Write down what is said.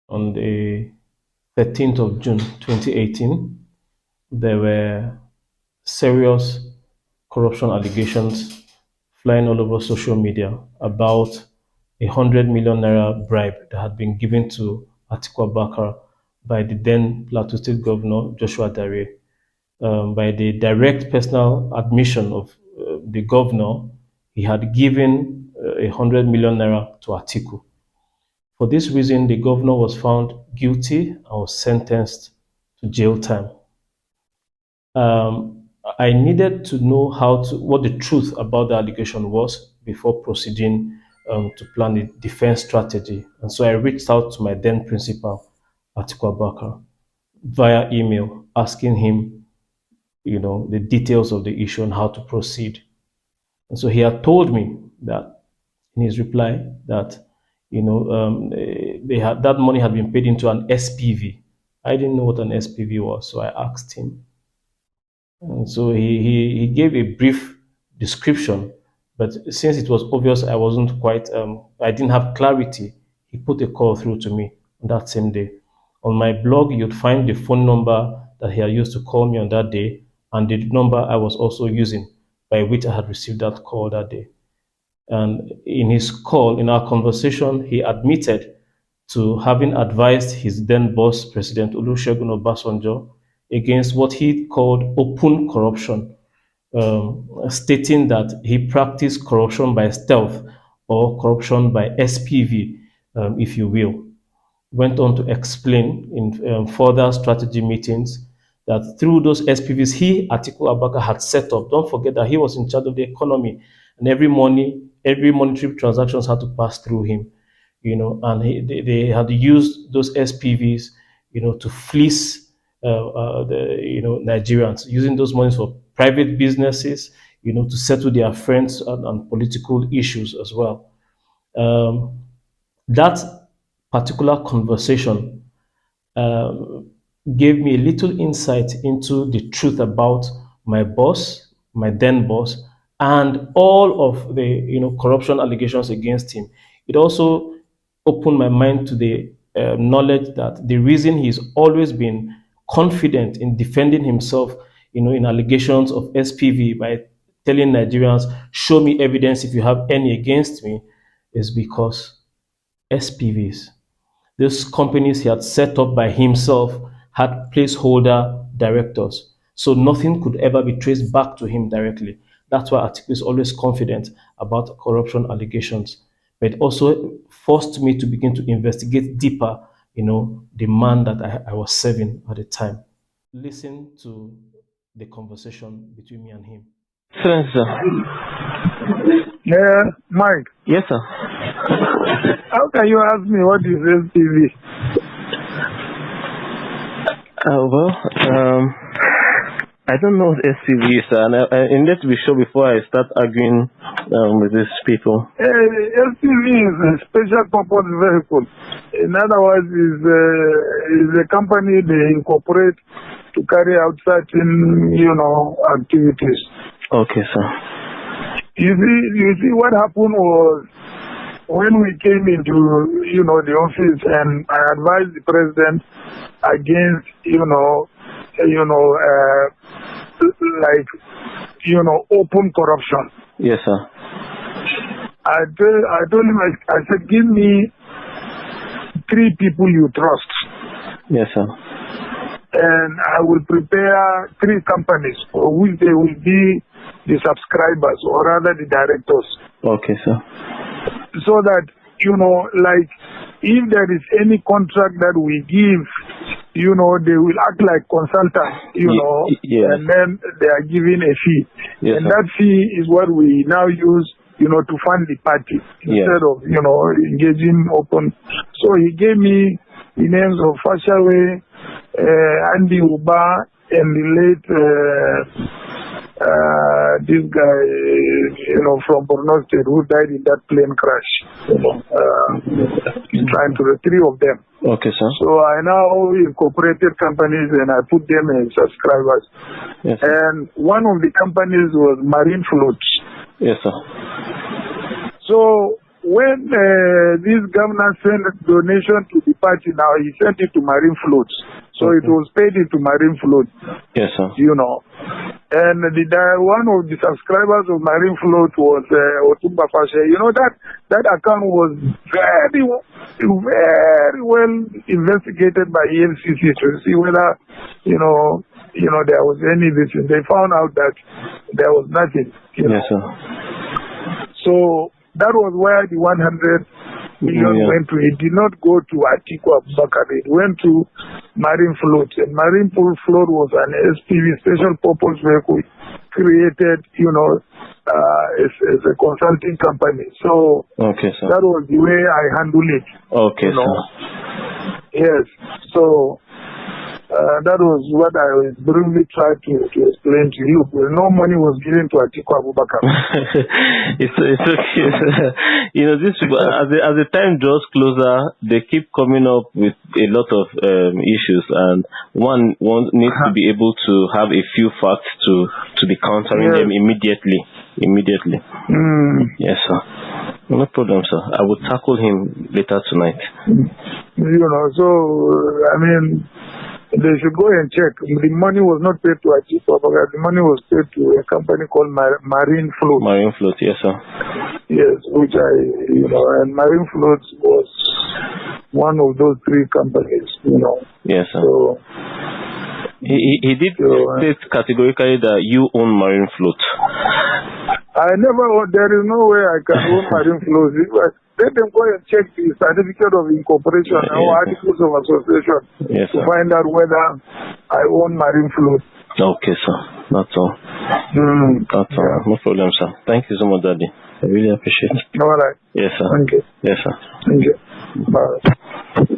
on the 13th of June 2018, there were serious corruption allegations flying all over social media about 100 million naira bribe that had been given to Atiku Abubakar by the then Plateau State Governor Joshua Dare, by the direct personal admission of the governor. He had given 100 million naira to Atiku. For this reason, the governor was found guilty and was sentenced to jail time. I needed to know what the truth about the allegation was before proceeding to plan a defense strategy. And so I reached out to my then principal, Atiku Abubakar, via email, asking him, the details of the issue and how to proceed. And so he had told me that in his reply that, that money had been paid into an SPV. I didn't know what an SPV was, so I asked him. And so he gave a brief description, but since it was obvious I wasn't quite, I didn't have clarity, he put a call through to me on that same day. On my blog, you'd find the phone number that he had used to call me on that day and the number I was also using by which I had received that call that day. And in his call, in our conversation, he admitted to having advised his then boss, President Olusegun Obasanjo, against what he called open corruption, stating that he practiced corruption by stealth or corruption by SPV, if you will. Went on to explain in further strategy meetings that through those SPVs he, Atiku Abubakar, had set up. Don't forget that he was in charge of the economy, and every monetary transactions had to pass through him, and they had used those SPVs, to fleece Nigerians, using those monies for private businesses, to settle their friends and political issues as well. That particular conversation gave me a little insight into the truth about my boss, my then boss, and all of the corruption allegations against him. It also opened my mind to the knowledge that the reason he's always been confident in defending himself, in allegations of SPV by telling Nigerians, show me evidence if you have any against me, is because SPVs, these companies he had set up by himself, had placeholder directors. So nothing could ever be traced back to him directly. That's why Atiku is always confident about corruption allegations. But it also forced me to begin to investigate deeper, the man that I was serving at the time. Listen to the conversation between me and him. Sir. Yeah, Mike. Yes, sir. How can you ask me what is SPV? I don't know what SPV is, and I need to be sure before I start arguing with these people. SPV is a special purpose vehicle. In other words, is a company they incorporate to carry out certain, activities. Okay, sir. You see, what happened was when we came into, the office, and I advised the president against, open corruption. Yes, sir. I told him, I said, give me 3 people you trust. Yes, sir. And I will prepare 3 companies for which they will be the subscribers, or rather the directors. Okay, sir. So that, if there is any contract that we give, they will act like consultants, yes. And then they are given a fee. Yes, and sir. that fee is what we now use, to fund the party instead of, engaging open. So he gave me the names of Fashawe, Andy Uba, and the late this guy, from Borno State, who died in that plane crash. Trying to the 3 of them. Okay, sir. So I now incorporated companies and I put them as subscribers. Yes, sir. And one of the companies was Marine Floats. Yes, sir. So when this governor sent donation to the party, now he sent it to Marine Floats. So it was paid into Marine Float. Yes, sir. You know. And one of the subscribers of Marine Float was Otumba Fashe. You know, that account was very well investigated by EFCC to see whether, there was any vision. They found out that there was nothing. Yes, sir. So that was where the 100 million went to. It did not go to Atiku Abubakar. It went to Marine Float. And Marine Float was an SPV, special purpose vehicle, created, as a consulting company. So okay, sir. that was the way I handled it. Okay, sir. Yes. So that was what I briefly tried to explain to you. No money was given to Atiku Abubakar. it's okay. These people, as the time draws closer, they keep coming up with a lot of issues, and one needs to be able to have a few facts to be countering them immediately. Yes, sir. No problem, sir. I will tackle him later tonight. So I mean, they should go and check. The money was not paid to Atiku Abubakar. The money was paid to a company called Marine Float. Marine Float, yes, sir. Yes, which and Marine Float was one of those three companies, Yes, sir. So, he did state categorically that you own Marine Float. I never own. There is no way I can own Marine Float. Let them go and check the certificate of incorporation or articles of association to find out whether I own Marine Float. Okay, sir. That's all. That's all. No problem, sir. Thank you so much, Daddy. I really appreciate it. All right. Yes, sir. Thank you. Yes, sir. Thank you. Bye.